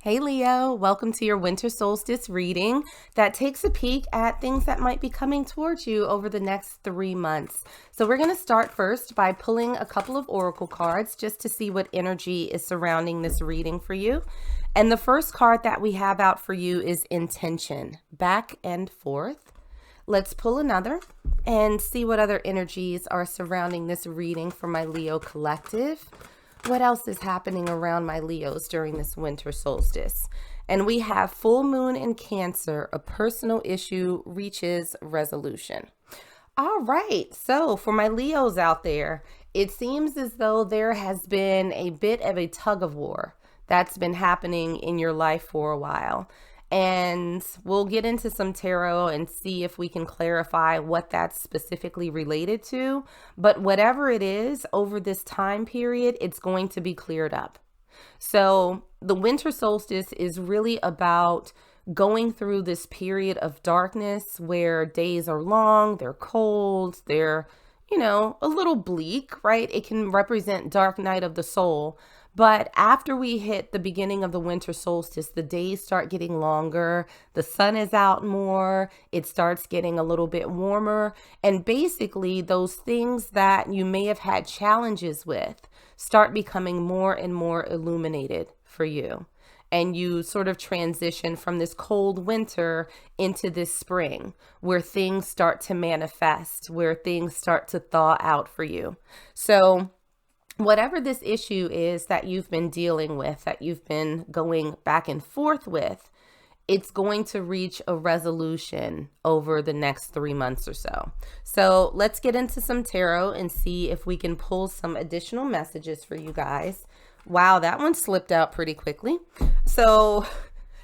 Hey Leo, welcome to your winter solstice reading that takes a peek at things that might be coming towards you over the next 3 months. So we're going to start first by pulling a couple of oracle cards just to see what energy is surrounding this reading for you. And the first card that we have out for you is intention, back and forth. Let's pull another and see what other energies are surrounding this reading for my Leo collective. What else is happening around my Leos during this winter solstice? And we have full moon in Cancer, a personal issue reaches resolution. All right, so for my Leos out there, it seems as though there has been a bit of a tug of war that's been happening in your life for a while. And we'll get into some tarot and see if we can clarify what that's specifically related to. But whatever it is, over this time period, it's going to be cleared up. So the winter solstice is really about going through this period of darkness where days are long, they're cold, they're, a little bleak, right? It can represent dark night of the soul. But after we hit the beginning of the winter solstice, the days start getting longer, the sun is out more, it starts getting a little bit warmer, and basically those things that you may have had challenges with start becoming more and more illuminated for you. And you sort of transition from this cold winter into this spring where things start to manifest, where things start to thaw out for you. So whatever this issue is that you've been dealing with, that you've been going back and forth with, it's going to reach a resolution over the next 3 months or so. So let's get into some tarot and see if we can pull some additional messages for you guys. Wow, that one slipped out pretty quickly. So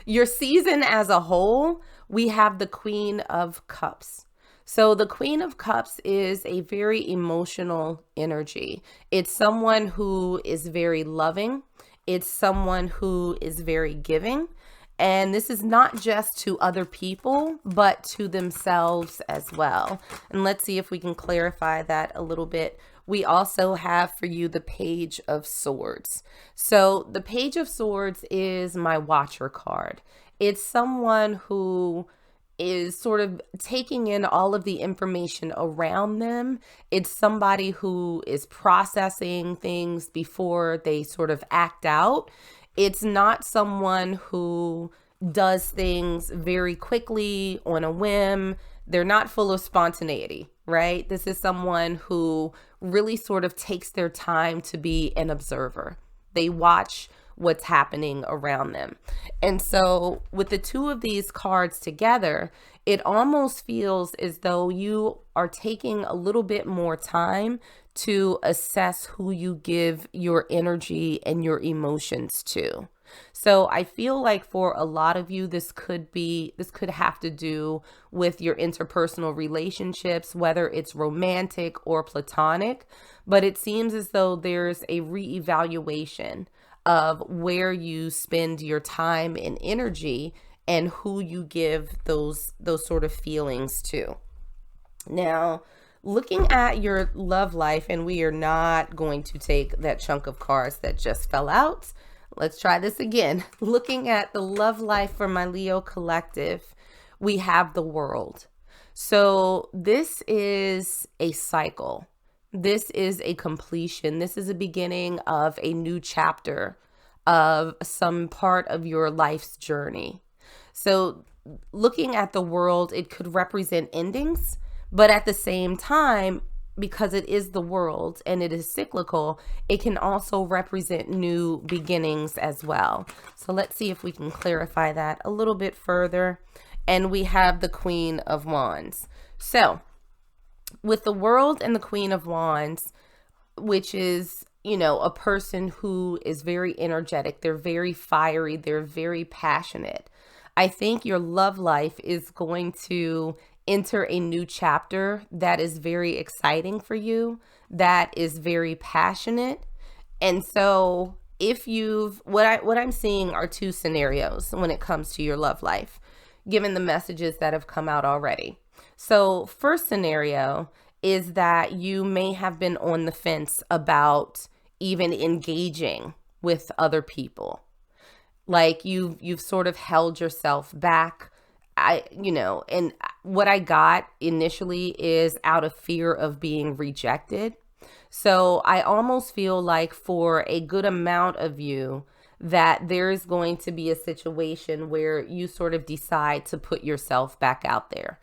your season as a whole, we have the Queen of Cups. So the Queen of Cups is a very emotional energy. It's someone who is very loving. It's someone who is very giving. And this is not just to other people, but to themselves as well. And let's see if we can clarify that a little bit. We also have for you the Page of Swords. So the Page of Swords is my Watcher card. It's someone who is sort of taking in all of the information around them. It's somebody who is processing things before they sort of act out. It's not someone who does things very quickly on a whim. They're not full of spontaneity, right? This is someone who really sort of takes their time to be an observer. They watch what's happening around them. And so with the two of these cards together, it almost feels as though you are taking a little bit more time to assess who you give your energy and your emotions to. So I feel like for a lot of you, this could have to do with your interpersonal relationships, whether it's romantic or platonic, but it seems as though there's a reevaluation of where you spend your time and energy and who you give those sort of feelings to. Now, looking at your love life, and we are not going to take that chunk of cards that just fell out. Let's try this again. Looking at the love life for my Leo collective, we have the World. So this is a cycle. This is a completion. This is a beginning of a new chapter of some part of your life's journey. So looking at the World, it could represent endings, but at the same time, because it is the world and it is cyclical, it can also represent new beginnings as well. So let's see if we can clarify that a little bit further. And we have the Queen of Wands. So with the World and the Queen of Wands, which is, a person who is very energetic, they're very fiery, they're very passionate. I think your love life is going to enter a new chapter that is very exciting for you, that is very passionate. And so what I'm seeing are two scenarios when it comes to your love life, given the messages that have come out already. So first scenario is that you may have been on the fence about even engaging with other people. like you've sort of held yourself back. And what I got initially is out of fear of being rejected. So I almost feel like for a good amount of you that there is going to be a situation where you sort of decide to put yourself back out there,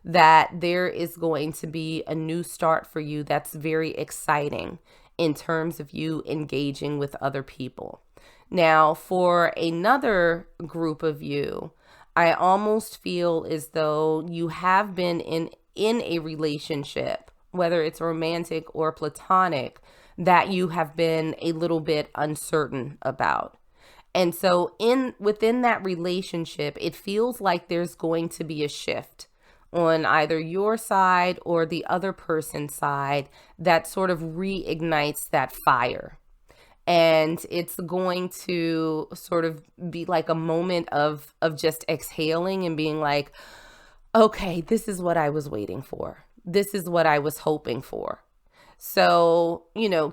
that there is going to be a new start for you that's very exciting in terms of you engaging with other people. Now, for another group of you, I almost feel as though you have been in a relationship, whether it's romantic or platonic, that you have been a little bit uncertain about. And so within that relationship, it feels like there's going to be a shift on either your side or the other person's side that sort of reignites that fire. And it's going to sort of be like a moment of just exhaling and being like, okay, this is what I was waiting for. This is what I was hoping for. So,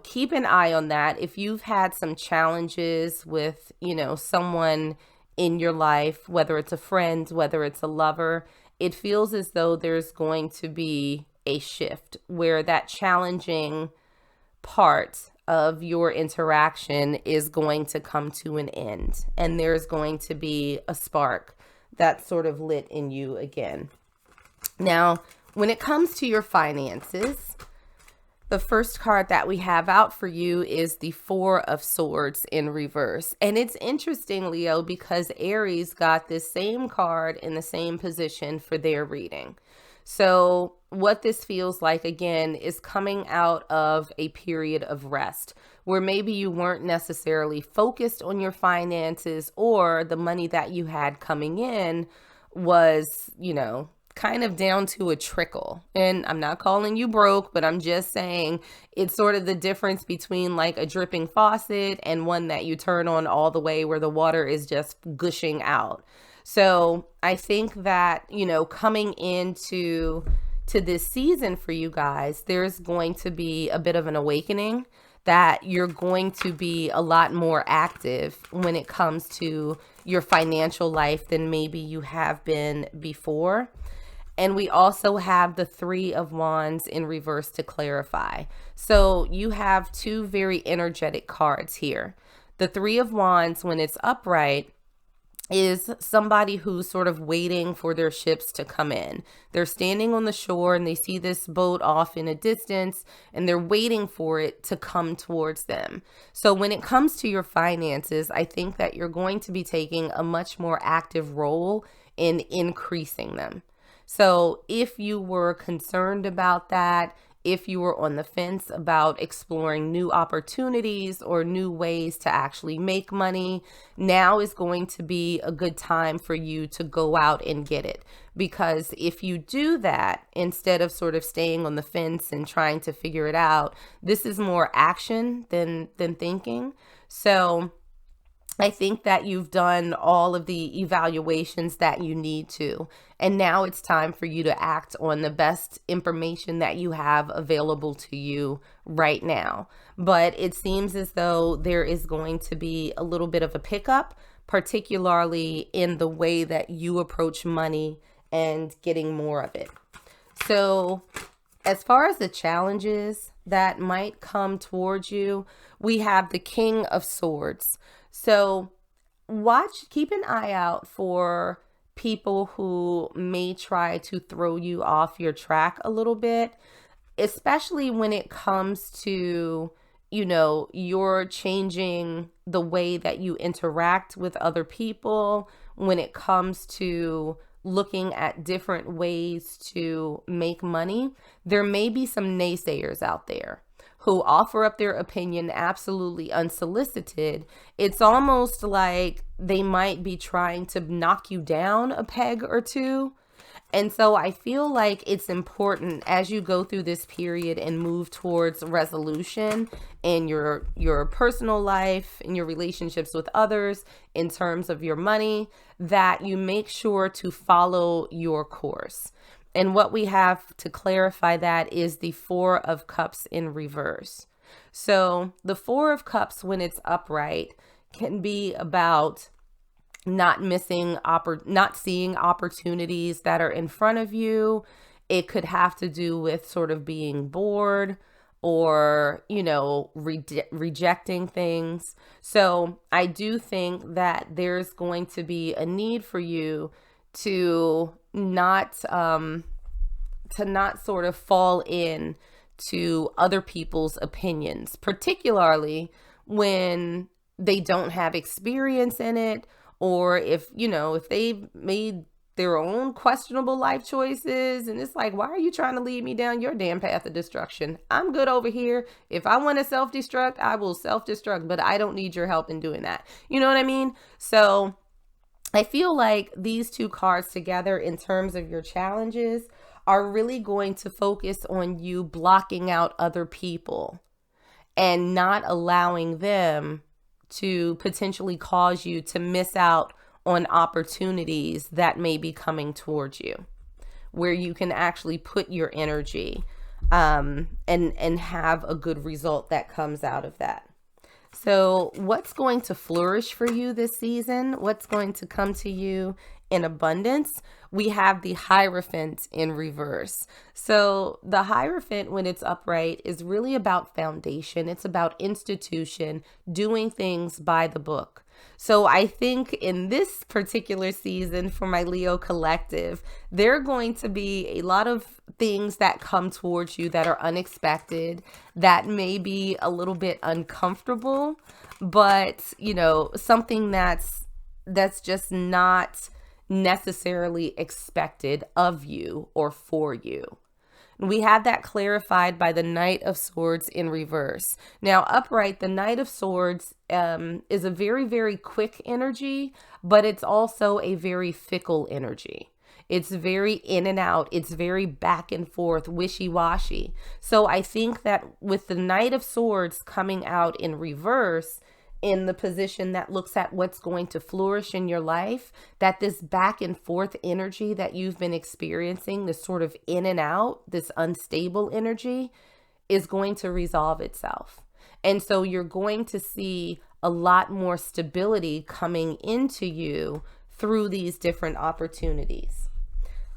keep an eye on that. If you've had some challenges with, someone in your life, whether it's a friend, whether it's a lover, it feels as though there's going to be a shift where that challenging part of your interaction is going to come to an end, and there's going to be a spark that's sort of lit in you again. Now, when it comes to your finances, the first card that we have out for you is the Four of Swords in reverse. And it's interesting, Leo, because Aries got this same card in the same position for their reading. So what this feels like, again, is coming out of a period of rest where maybe you weren't necessarily focused on your finances, or the money that you had coming in was, kind of down to a trickle. And I'm not calling you broke, but I'm just saying it's sort of the difference between like a dripping faucet and one that you turn on all the way where the water is just gushing out. So I think that, coming into this season for you guys, there's going to be a bit of an awakening that you're going to be a lot more active when it comes to your financial life than maybe you have been before. And we also have the Three of Wands in reverse to clarify. So you have two very energetic cards here. The Three of Wands, when it's upright, is somebody who's sort of waiting for their ships to come in. They're standing on the shore and they see this boat off in a distance and they're waiting for it to come towards them. So when it comes to your finances, I think that you're going to be taking a much more active role in increasing them. So if you were concerned about that, if you were on the fence about exploring new opportunities or new ways to actually make money, now is going to be a good time for you to go out and get it. Because if you do that, instead of sort of staying on the fence and trying to figure it out, this is more action than thinking. So I think that you've done all of the evaluations that you need to, and now it's time for you to act on the best information that you have available to you right now. But it seems as though there is going to be a little bit of a pickup, particularly in the way that you approach money and getting more of it. So as far as the challenges that might come towards you, we have the King of Swords. So keep an eye out for people who may try to throw you off your track a little bit, especially when it comes to, you're changing the way that you interact with other people, when it comes to looking at different ways to make money. There may be some naysayers out there who offer up their opinion absolutely unsolicited. It's almost like they might be trying to knock you down a peg or two. And so I feel like it's important as you go through this period and move towards resolution in your personal life, in your relationships with others, in terms of your money, that you make sure to follow your course. And what we have to clarify that is the Four of Cups in reverse. So the Four of Cups, when it's upright, can be about not seeing opportunities that are in front of you. It could have to do with sort of being bored or, rejecting things. So I do think that there's going to be a need for you to not sort of fall in to other people's opinions, particularly when they don't have experience in it, or if they've made their own questionable life choices, and it's like, why are you trying to lead me down your damn path of destruction? I'm good over here. If I want to self-destruct, I will self-destruct, but I don't need your help in doing that. You know what I mean? So I feel like these two cards together in terms of your challenges are really going to focus on you blocking out other people and not allowing them to potentially cause you to miss out on opportunities that may be coming towards you, where you can actually put your energy and have a good result that comes out of that. So what's going to flourish for you this season? What's going to come to you in abundance? We have the Hierophant in reverse. So the Hierophant, when it's upright, is really about foundation. It's about institution, doing things by the book. So I think in this particular season for my Leo collective, there are going to be a lot of things that come towards you that are unexpected, that may be a little bit uncomfortable, but something that's just not necessarily expected of you or for you. We have that clarified by the Knight of Swords in reverse. Now, upright, the Knight of Swords is a very, very quick energy, but it's also a very fickle energy. It's very in and out. It's very back and forth, wishy-washy. So I think that with the Knight of Swords coming out in reverse, in the position that looks at what's going to flourish in your life, that this back and forth energy that you've been experiencing, this sort of in and out, this unstable energy, is going to resolve itself. And so you're going to see a lot more stability coming into you through these different opportunities.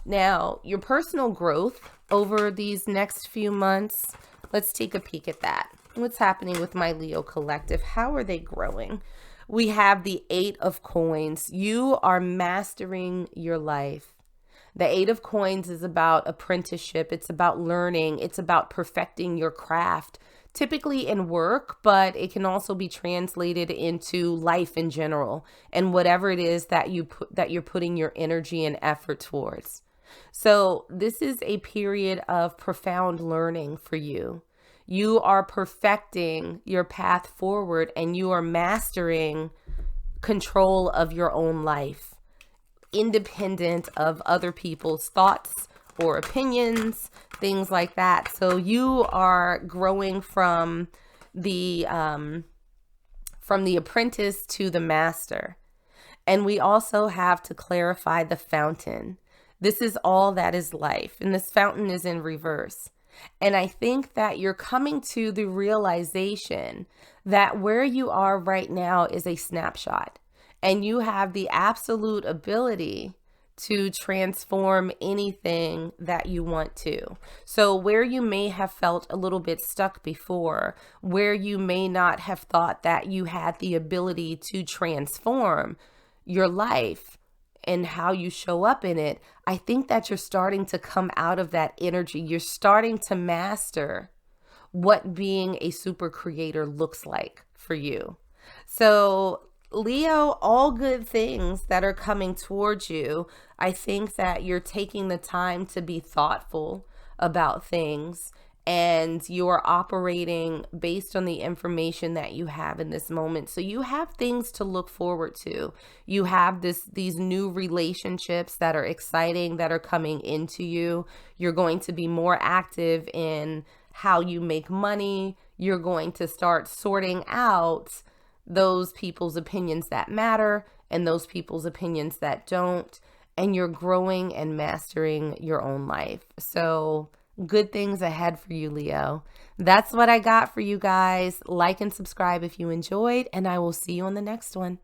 Now, your personal growth over these next few months, let's take a peek at that. What's happening with my Leo collective? How are they growing? We have the 8 of Coins. You are mastering your life. The 8 of Coins is about apprenticeship. It's about learning. It's about perfecting your craft, typically in work, but it can also be translated into life in general and whatever it is that you're putting your energy and effort towards. So this is a period of profound learning for you. You are perfecting your path forward and you are mastering control of your own life, independent of other people's thoughts or opinions, things like that. So you are growing from the apprentice to the master. And we also have to clarify the fountain. This is all that is life, and this fountain is in reverse. And I think that you're coming to the realization that where you are right now is a snapshot, and you have the absolute ability to transform anything that you want to. So where you may have felt a little bit stuck before, where you may not have thought that you had the ability to transform your life and how you show up in it, I think that you're starting to come out of that energy. You're starting to master what being a super creator looks like for you. So Leo, all good things that are coming towards you. I think that you're taking the time to be thoughtful about things, and you're operating based on the information that you have in this moment. So you have things to look forward to. You have these new relationships that are exciting, that are coming into you. You're going to be more active in how you make money. You're going to start sorting out those people's opinions that matter and those people's opinions that don't. And you're growing and mastering your own life. So good things ahead for you, Leo. That's what I got for you guys. Like and subscribe if you enjoyed, and I will see you on the next one.